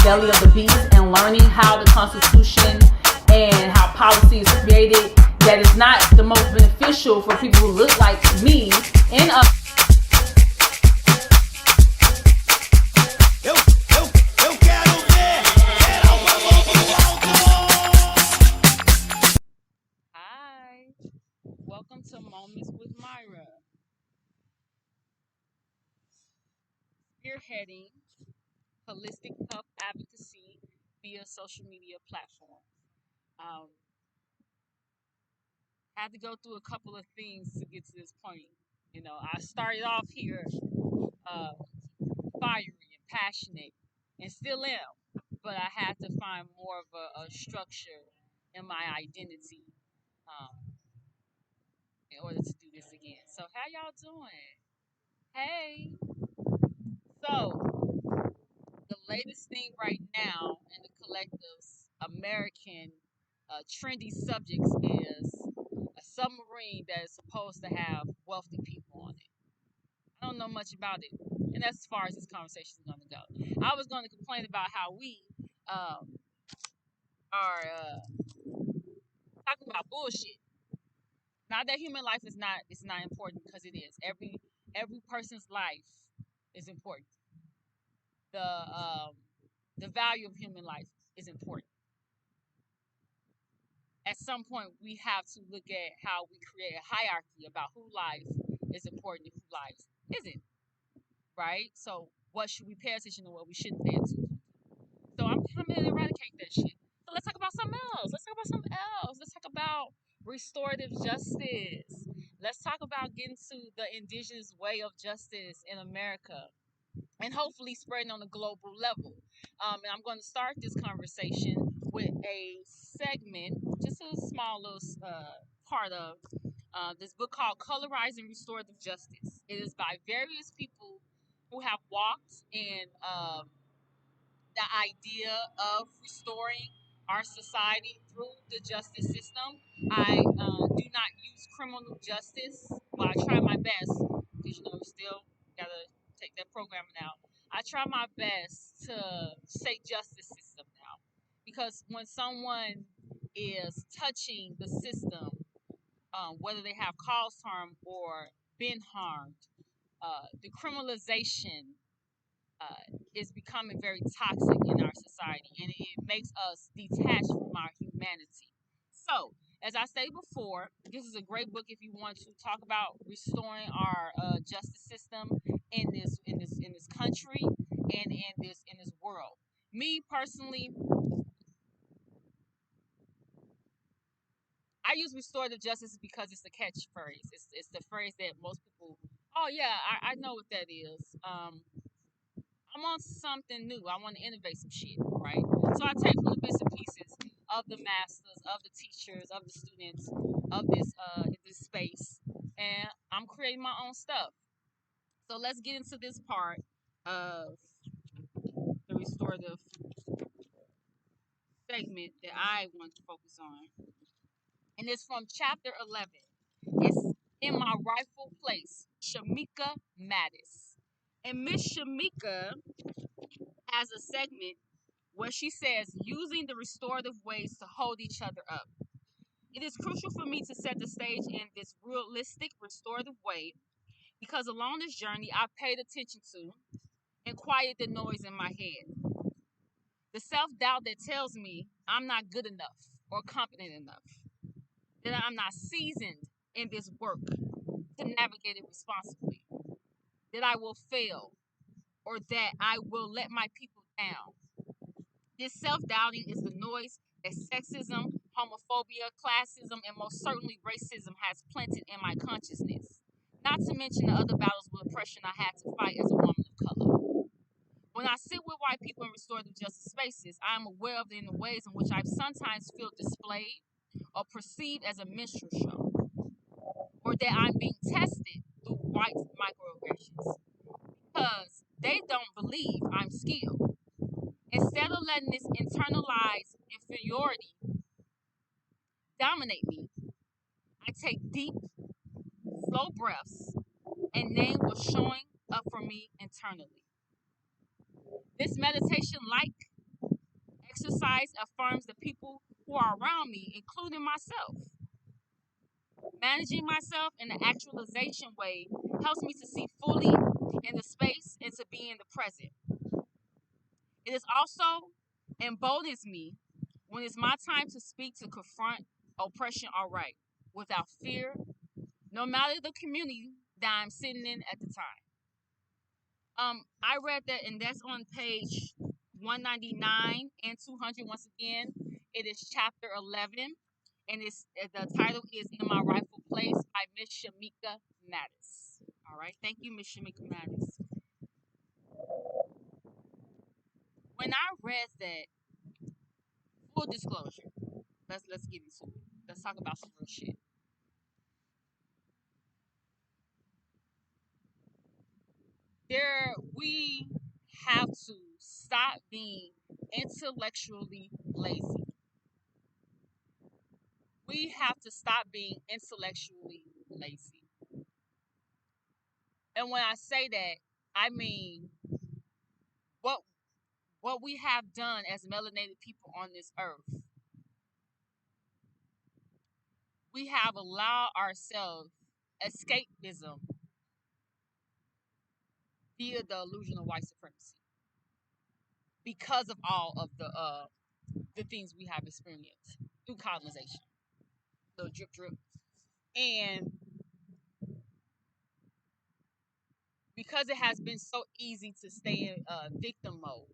belly of the beast and learning how the Constitution and how policy is created that is not the most beneficial for people who look like me and us. Hi, welcome to Moments with Myra. Spearheading holistic health advocacy via social media platforms. Had to go through a couple of things to get to this point. You know, I started off here fiery and passionate, and still am, but I had to find more of a structure in my identity in order to do this again. So, how y'all doing? Hey. So, the latest thing right now in the collective's American trendy subjects is a submarine that is supposed to have wealthy people on it. I don't know much about it, and that's as far as this conversation is going to go. I was going to complain about how we are talking about bullshit. Not that human life is not important, because it is. Every person's life is important. The value of human life is important. At some point, we have to look at how we create a hierarchy about who life is important and who life isn't, right? So what should we pay attention to, what we shouldn't pay attention to? So I'm coming to eradicate that shit. So let's talk about something else. Let's talk about restorative justice. Let's talk about getting to the indigenous way of justice in America, and hopefully spreading on a global level. And I'm going to start this conversation with a segment, just a small little part of this book called Colorizing Restorative Justice. It is by various people who have walked in the idea of restoring our society through the justice system. I do not use criminal justice. Well, I try my best, because we still gotta take that programming out. I try my best to say justice system now, because when someone is touching the system, whether they have caused harm or been harmed, the criminalization is becoming very toxic in our society, and it makes us detached from our humanity. So, as I stated before, this is a great book if you want to talk about restoring our justice system in this country and in this world. Me personally, I use restorative justice because it's the catchphrase. It's the phrase that most people. Oh yeah, I know what that is. I'm on something new. I want to innovate some shit, right? So I take from the bits and pieces of the masters, of the teachers, of the students, of this space, and I'm creating my own stuff. So let's get into this part of the restorative segment that I want to focus on, and it's from chapter 11. It's In My Rightful Place, Shamika Mattis, and Miss Shamika has a segment where she says, using the restorative ways to hold each other up. It is crucial for me to set the stage in this realistic, restorative way, because along this journey, I've paid attention to and quieted the noise in my head. The self-doubt that tells me I'm not good enough or competent enough, that I'm not seasoned in this work to navigate it responsibly, that I will fail, or that I will let my people down. This self-doubting is the noise that sexism, homophobia, classism, and most certainly racism has planted in my consciousness. Not to mention the other battles with oppression I had to fight as a woman of color. When I sit with white people in restorative justice spaces, I am aware of the ways in which I sometimes feel displayed or perceived as a minstrel show, or that I'm being tested through white microaggressions, because they don't believe I'm skilled. Instead of letting this internalized inferiority dominate me, I take deep, slow breaths and name what's showing up for me internally. This meditation, like exercise affirms the people who are around me, including myself. Managing myself in the actualization way helps me to see fully in the space and to be in the present. It is also emboldens me when it's my time to speak, to confront oppression outright without fear, no matter the community that I'm sitting in at the time. I read that, and that's on page 199 and 200. Once again, it is chapter 11, and it's the title is "In My Rightful Place" by Miss Shamika Mattis. All right, thank you, Miss Shamika Mattis. When I read that, full disclosure, let's get into it. Let's talk about some real shit. We have to stop being intellectually lazy. We have to stop being intellectually lazy. And when I say that, I mean what what we have done as melanated people on this earth. We have allowed ourselves escapism via the illusion of white supremacy because of all of the things we have experienced through colonization. Little drip drip. And because it has been so easy to stay in victim mode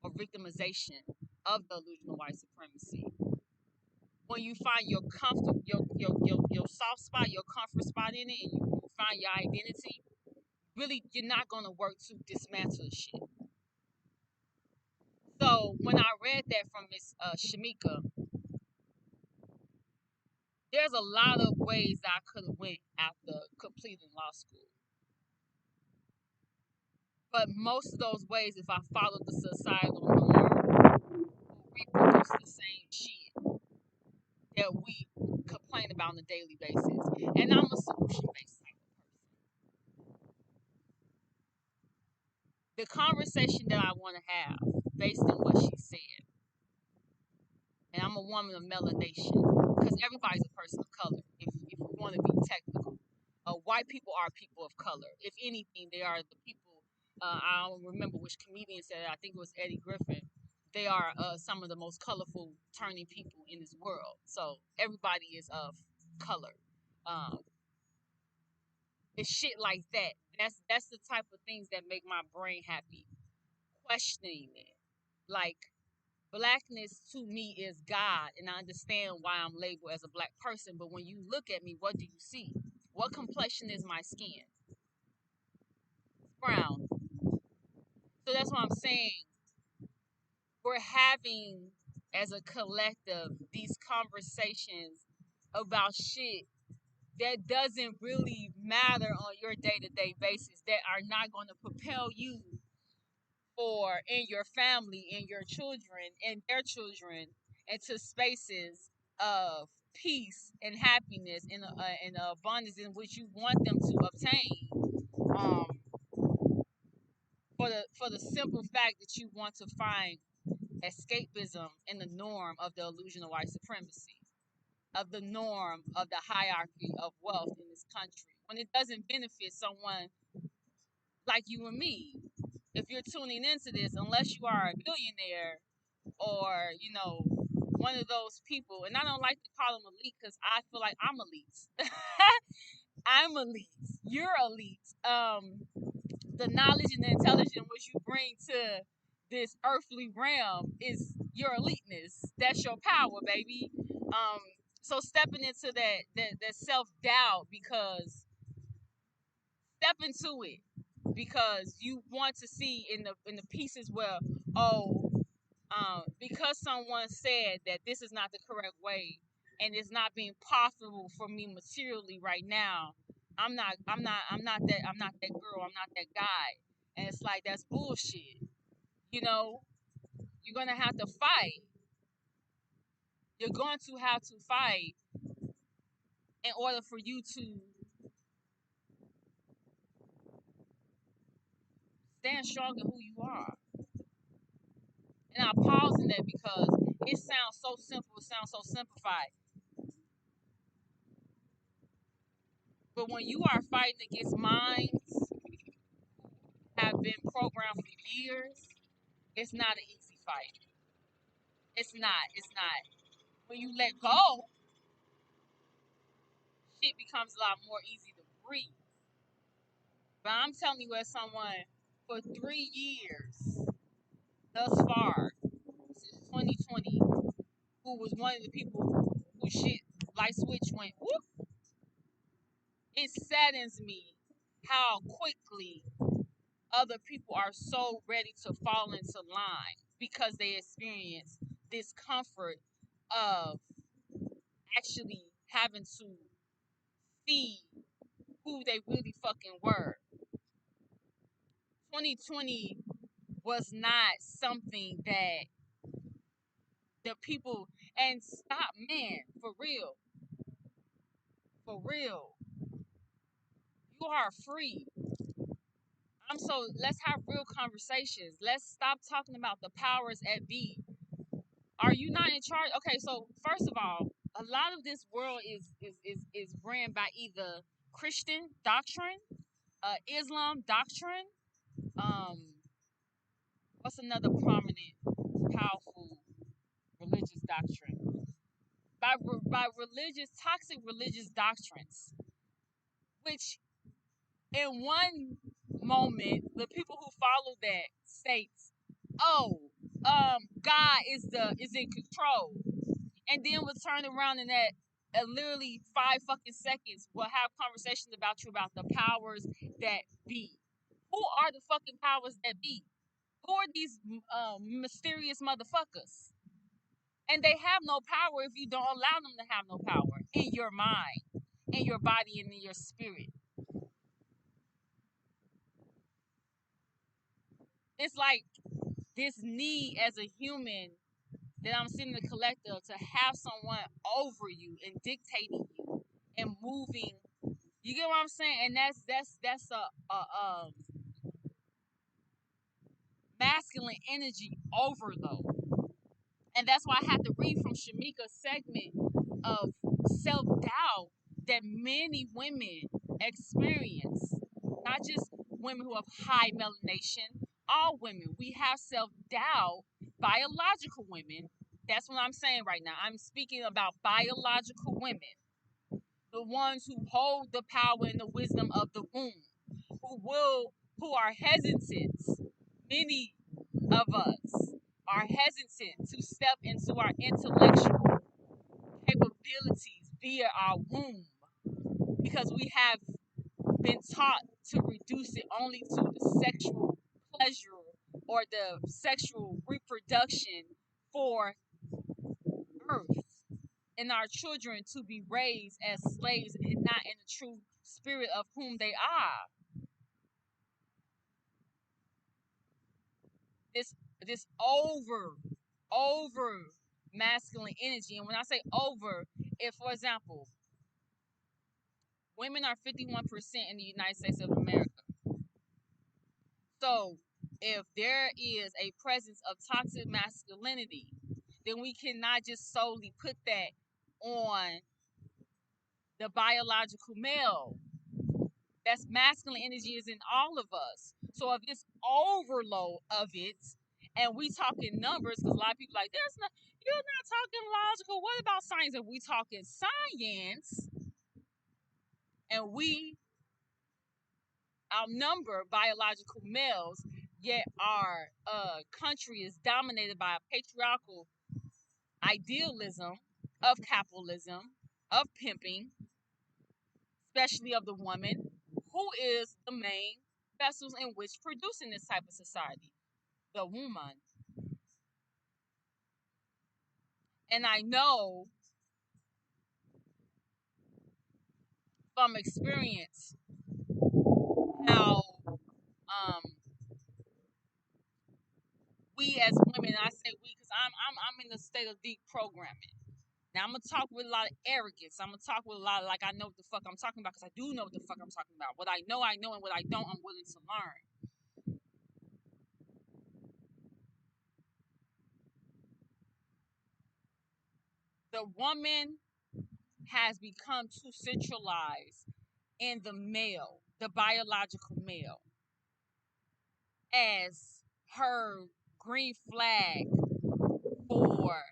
or victimization of the illusion of white supremacy, when you find your comfort, your soft spot, your comfort spot in it, and you find your identity, really, you're not gonna work to dismantle the shit. So when I read that from Miss Shamika, there's a lot of ways I could have went after completing law school. But most of those ways, if I followed the societal norm, will reproduce the same shit that we complain about on a daily basis. And I'm a solution-based type of person. The conversation that I want to have, based on what she said, and I'm a woman of melanation, because everybody's a person of color, if we want to be technical. White people are people of color. If anything, they are the people, I don't remember which comedian said it, I think it was Eddie Griffin. They are some of the most colorful turning people in this world. So everybody is of color. Um, it's shit like that. That's the type of things that make my brain happy. Questioning it. Like, blackness to me is God, and I understand why I'm labeled as a black person. But when you look at me, what do you see? What complexion is my skin? It's brown. So that's what I'm saying. We're having, as a collective, these conversations about shit that doesn't really matter on your day-to-day basis, that are not going to propel you or in your family, in your children, and their children into spaces of peace and happiness and abundance in which you want them to obtain. Um, for the simple fact that you want to find escapism in the norm of the illusion of white supremacy, of the norm of the hierarchy of wealth in this country, when it doesn't benefit someone like you and me. If you're tuning into this, unless you are a billionaire or, one of those people, and I don't like to call them elite because I feel like I'm elite. I'm elite. You're elite. The knowledge and the intelligence which you bring to this earthly realm is your eliteness. That's your power, baby. So stepping into that self doubt, because step into it because you want to see in the pieces where, because someone said that this is not the correct way and it's not being profitable for me materially right now. I'm not that girl. I'm not that guy. And it's like, that's bullshit. You know, you're gonna have to fight. You're going to have to fight in order for you to stand strong in who you are. And I pause in that because it sounds so simple, it sounds so simplified. But when you are fighting against minds have been programmed for years, it's not an easy fight. It's not. It's not. When you let go, shit becomes a lot more easy to breathe. But I'm telling you, as someone for 3 years thus far, since 2020, who was one of the people who shit light switch went whoop, it saddens me how quickly other people are so ready to fall into line because they experience discomfort of actually having to see who they really fucking were. 2020 was not something that the people, and stop, man, for real, you are free. Let's have real conversations. Let's stop talking about the powers at be. Are you not in charge? Okay, so first of all, a lot of this world is ran by either Christian doctrine, Islam doctrine, um, what's another prominent, powerful religious doctrine? By religious, toxic religious doctrines, which in one moment the people who follow that states, oh, God is in control, and then we'll turn around and that literally 5 fucking seconds we'll have conversations about you about the powers that be. Who are the fucking powers that be? Who are these mysterious motherfuckers? And they have no power if you don't allow them to have no power in your mind, in your body, and in your spirit. It's like this need as a human that I'm seeing the collective to have someone over you and dictating you and moving. You get what I'm saying? And that's a masculine energy overload. And that's why I had to read from Shamika's segment of self doubt that many women experience. Not just women who have high melanation, all women. We have self doubt, biological women. That's what I'm saying right now. I'm speaking about biological women, the ones who hold the power and the wisdom of the womb, who are hesitant. Many of us are hesitant to step into our intellectual capabilities via our womb because we have been taught to reduce it only to the sexual pleasure or the sexual reproduction for earth, and our children to be raised as slaves and not in the true spirit of whom they are. This this over masculine energy. And when I say over, if for example, women are 51% in the United States of America. So if there is a presence of toxic masculinity, then we cannot just solely put that on the biological male. That's masculine energy is in all of us. So if it's overload of it, and we talking numbers, because a lot of people like, there's not, you're not talking logical. What about science? If we talking science, and we outnumber biological males, yet our country is dominated by a patriarchal idealism of capitalism, of pimping, especially of the woman, who is the main vessels in which producing this type of society, the woman. And I know from experience how um, we as women, I say we because I'm in a state of deep programming. Now I'm gonna talk with a lot of arrogance. I'm gonna talk with a lot of like I know what the fuck I'm talking about because I do know what the fuck I'm talking about. What I know, and what I don't, I'm willing to learn. The woman has become too centralized in the male, the biological male, as her green flag for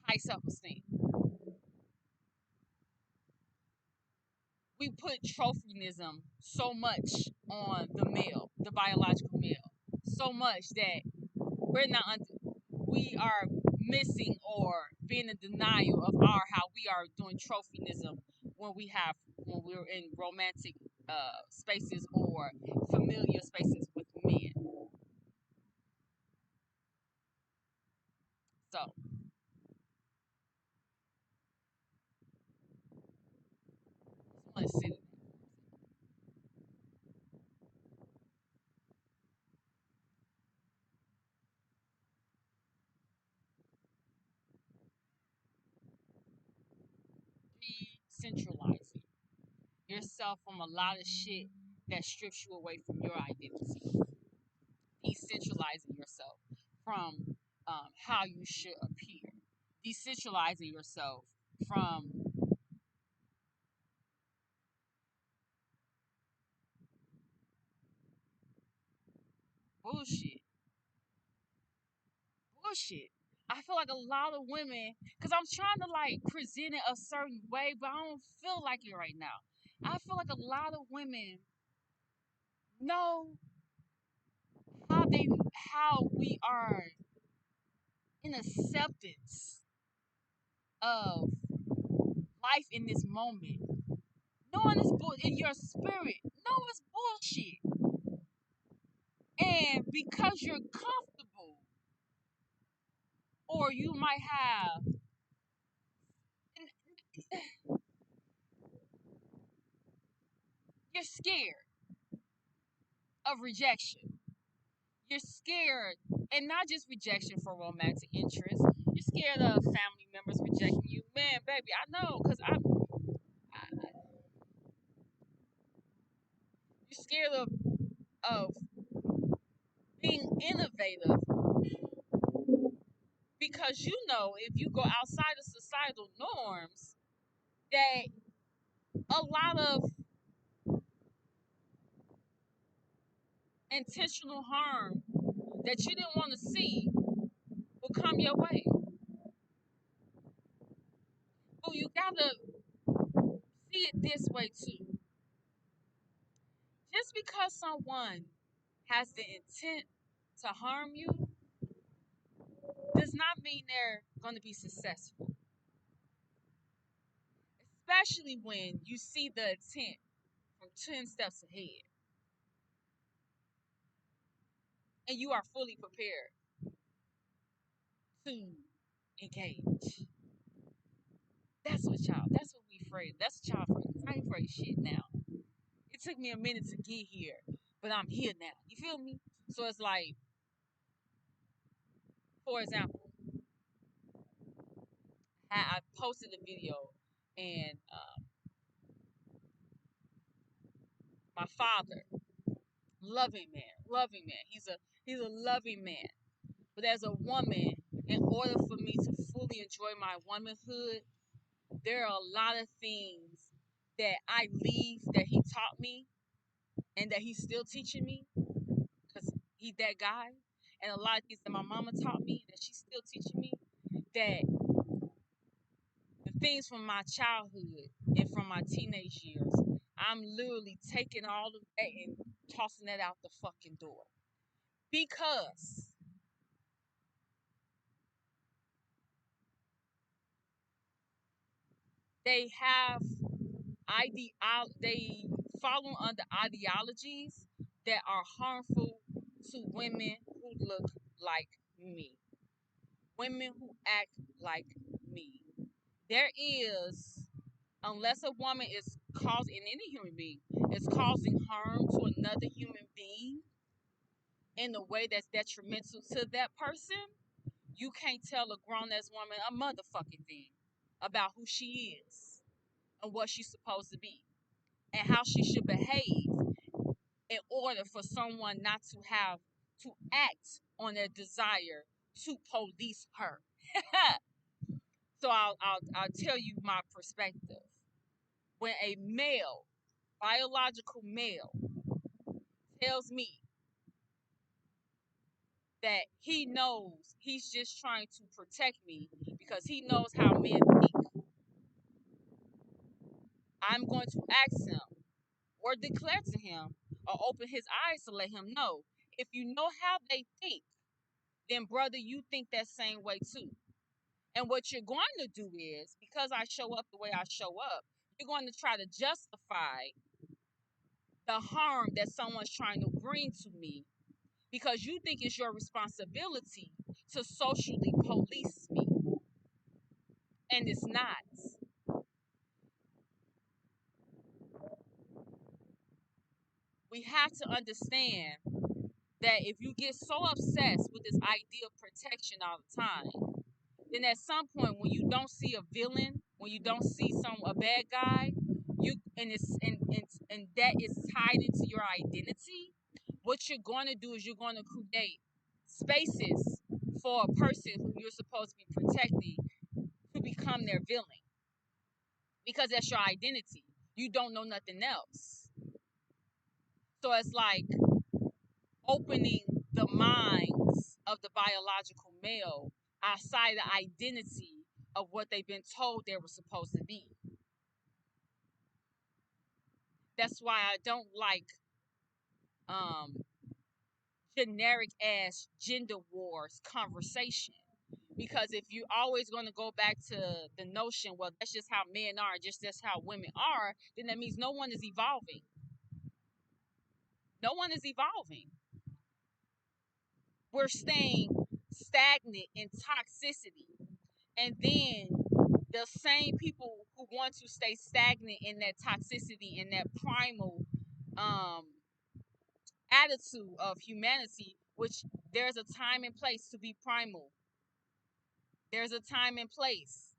high self-esteem. We put trophyism so much on the male, the biological male, so much that we are missing or being in denial of how we are doing trophyism when we're in romantic spaces or familiar spaces with men. So I just want to see decentralizing yourself from a lot of shit that strips you away from your identity. Decentralizing yourself from how you should appear. Decentralizing yourself from bullshit. Bullshit. I feel like a lot of women, because I'm trying to like present it a certain way, but I don't feel like it right now. I feel like a lot of women know how we are in acceptance of life in this moment. Knowing it's in your spirit. No, it's bullshit. And because you're comfortable, or you might have, you're scared of rejection. You're scared, and not just rejection for romantic interest. You're scared of family members rejecting you. Man, baby, I know, because you're scared of being innovative because you know if you go outside of societal norms that a lot of intentional harm that you didn't want to see will come your way. But you gotta see it this way too. Just because someone has the intent to harm you does not mean they're going to be successful. Especially when you see the intent from 10 steps ahead and you are fully prepared to engage. That's what we afraid. That's what y'all afraid. I ain't afraid of shit now. It took me a minute to get here, but I'm here now. You feel me? So it's like, for example, I posted a video and my father, loving man. He's a loving man. But as a woman, in order for me to fully enjoy my womanhood, there are a lot of things that I leave that he taught me and that he's still teaching me because he's that guy. And a lot of things that my mama taught me that she's still teaching me, that the things from my childhood and from my teenage years, I'm literally taking all of that and tossing that out the fucking door. Because they have they follow under ideologies that are harmful to women who look like me, women who act like me. There is, unless a woman is causing any human being is causing harm to another human being in a way that's detrimental to that person, you can't tell a grown ass woman a motherfucking thing about who she is and what she's supposed to be and how she should behave in order for someone not to have to act on their desire to police her. So I'll tell you my perspective. When a male, biological male, tells me that he knows he's just trying to protect me because he knows how men think, I'm going to ask him or declare to him or open his eyes to let him know, if you know how they think, then brother, you think that same way too. And what you're going to do is, because I show up the way I show up, you're going to try to justify the harm that someone's trying to bring to me because you think it's your responsibility to socially police me. And it's not. We have to understand that if you get so obsessed with this idea of protection all the time, then at some point when you don't see a villain, when you don't see a bad guy, you and that is tied into your identity, what you're going to do is you're going to create spaces for a person who you're supposed to be protecting to become their villain because that's your identity. You don't know nothing else. So it's like opening the minds of the biological male outside the identity of what they've been told they were supposed to be. That's why I don't like um, generic ass gender wars conversation. Because if you're always going to go back to the notion, well, that's just how men are, just that's how women are, then that means no one is evolving. No one is evolving. We're staying stagnant in toxicity. And then the same people who want to stay stagnant in that toxicity, in that primal um, attitude of humanity, which there's a time and place to be primal. There's a time and place.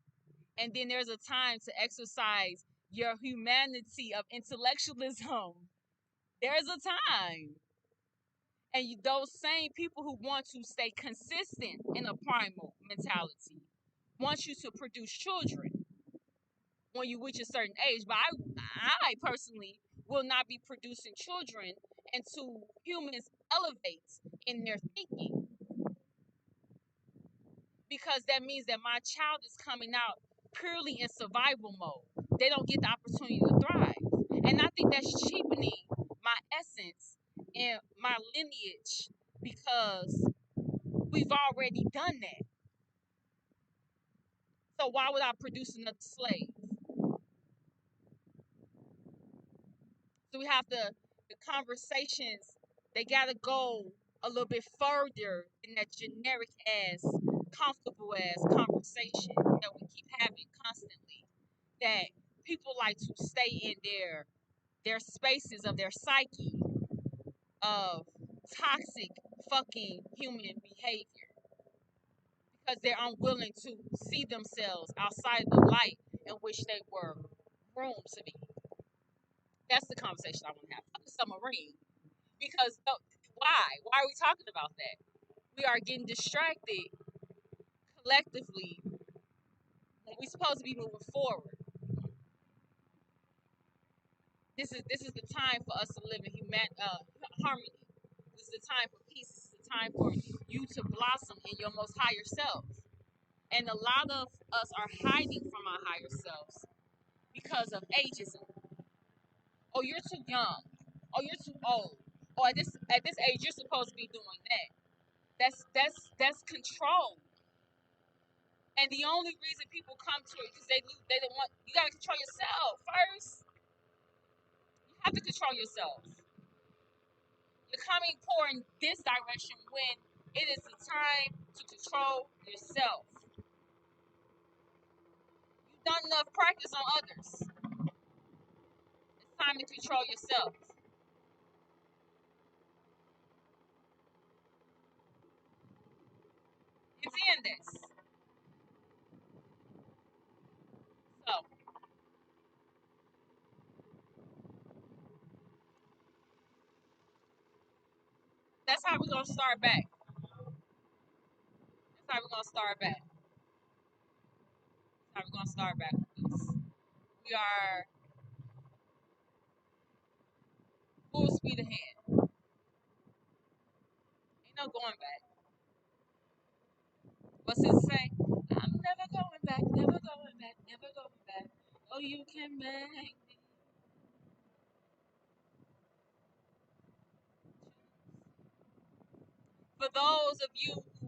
And then there's a time to exercise your humanity of intellectualism. There's a time. And those same people who want to stay consistent in a primal mentality want you to produce children when you reach a certain age. But I personally will not be producing children until humans elevate in their thinking, because that means that my child is coming out purely in survival mode. They don't get the opportunity to thrive. And I think that's cheapening my essence and my lineage because we've already done that. So why would I produce another slave? So we have the conversations, they gotta go a little bit further than that generic ass, comfortable ass conversation that we keep having constantly. That people like to stay in their spaces of their psyche of toxic fucking human behavior because they're unwilling to see themselves outside of the light in which they were groomed to be. That's the conversation I want to have. Fuck the submarine. Because why? Why are we talking about that? We are getting distracted collectively when we're supposed to be moving forward. This is the time for us to live in harmony. This is the time for peace. This is the time for you to blossom in your most higher self. And a lot of us are hiding from our higher selves because of ageism. Oh, you're too young. Oh, you're too old. Oh, at this age, you're supposed to be doing that. That's control. And the only reason people come to it because they don't want. You gotta control yourself first. You have to control yourself. You're coming poor in this direction when it is the time to control yourself. You've done enough practice on others. It's time to control yourself. Entiendes? So that's how we're gonna start back. How we gonna start back? How we gonna start back with this? We are full speed ahead. Ain't no going back. What's it say? I'm never going back, never going back, never going back. Oh, you can make me. For those of you who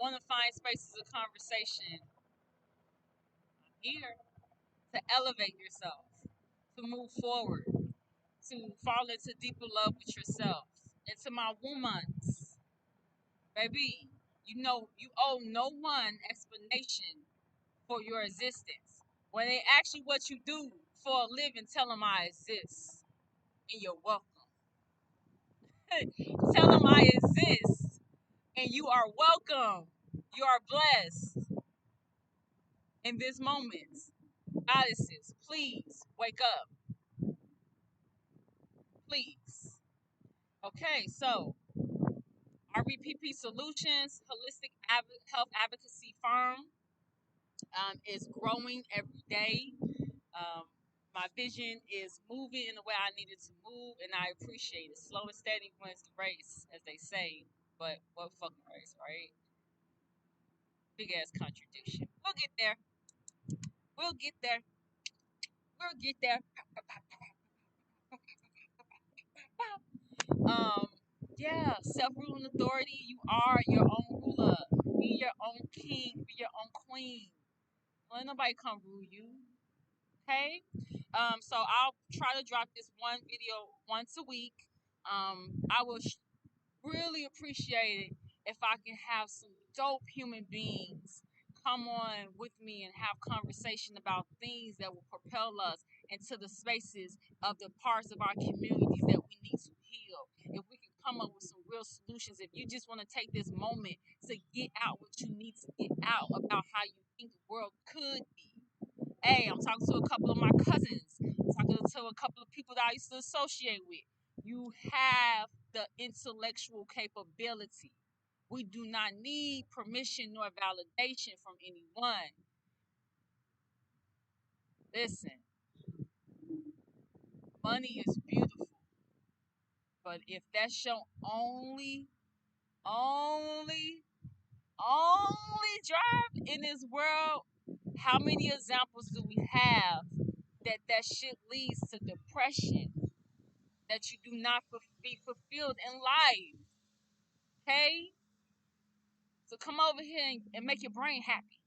want to find spaces of conversation, I'm here to elevate yourself, to move forward, to fall into deeper love with yourself. And to my womans, baby, you know you owe no one explanation for your existence. When they ask you what you do for a living, tell them I exist. And you're welcome. Tell them I exist. And you are welcome. You are blessed in this moment. Goddesses, please wake up. Please. Okay, so RBPP Solutions, holistic health advocacy firm, is growing every day. Um, my vision is moving in the way I needed to move, and I appreciate it. Slow and steady wins the race, as they say. But what fucking race, right? Big ass contradiction. We'll get there. We'll get there. We'll get there. Um, yeah, self-ruling authority. You are your own ruler. Be your own king. Be your own queen. Don't let nobody come rule you. Okay. So I'll try to drop this one video once a week. I will really appreciate it if I can have some dope human beings come on with me and have conversation about things that will propel us into the spaces of the parts of our communities that we need to heal. If we can come up with some real solutions, if you just want to take this moment to get out what you need to get out about how you think the world could be. Hey, I'm talking to a couple of my cousins. I'm talking to a couple of people that I used to associate with. You have the intellectual capability. We do not need permission nor validation from anyone. Listen, money is beautiful, but if that's your only, only drive in this world, how many examples do we have that shit leads to depression, that you do not be fulfilled in life? Okay? So come over here and make your brain happy.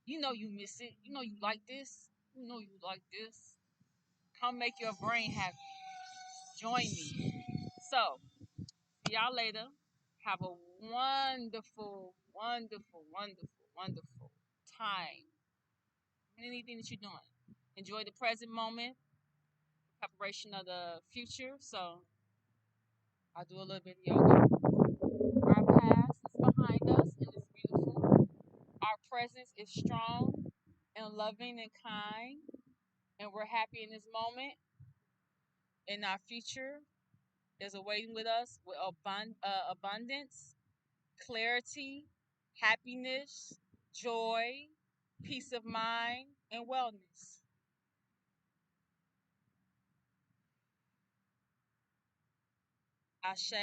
You know you miss it. You know you like this. You know you like this. Come make your brain happy. Join me. So, see y'all later. Have a wonderful, wonderful, wonderful, wonderful time. Anything that you're doing. Enjoy the present moment, preparation of the future. So, I'll do a little bit of yoga. Our past is behind us and it's beautiful. Our presence is strong and loving and kind. And we're happy in this moment. In our future is awaiting with us with abundance, clarity, happiness, joy, peace of mind, and wellness. Ashe,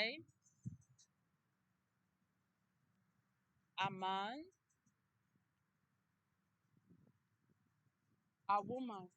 Aman, Awuma.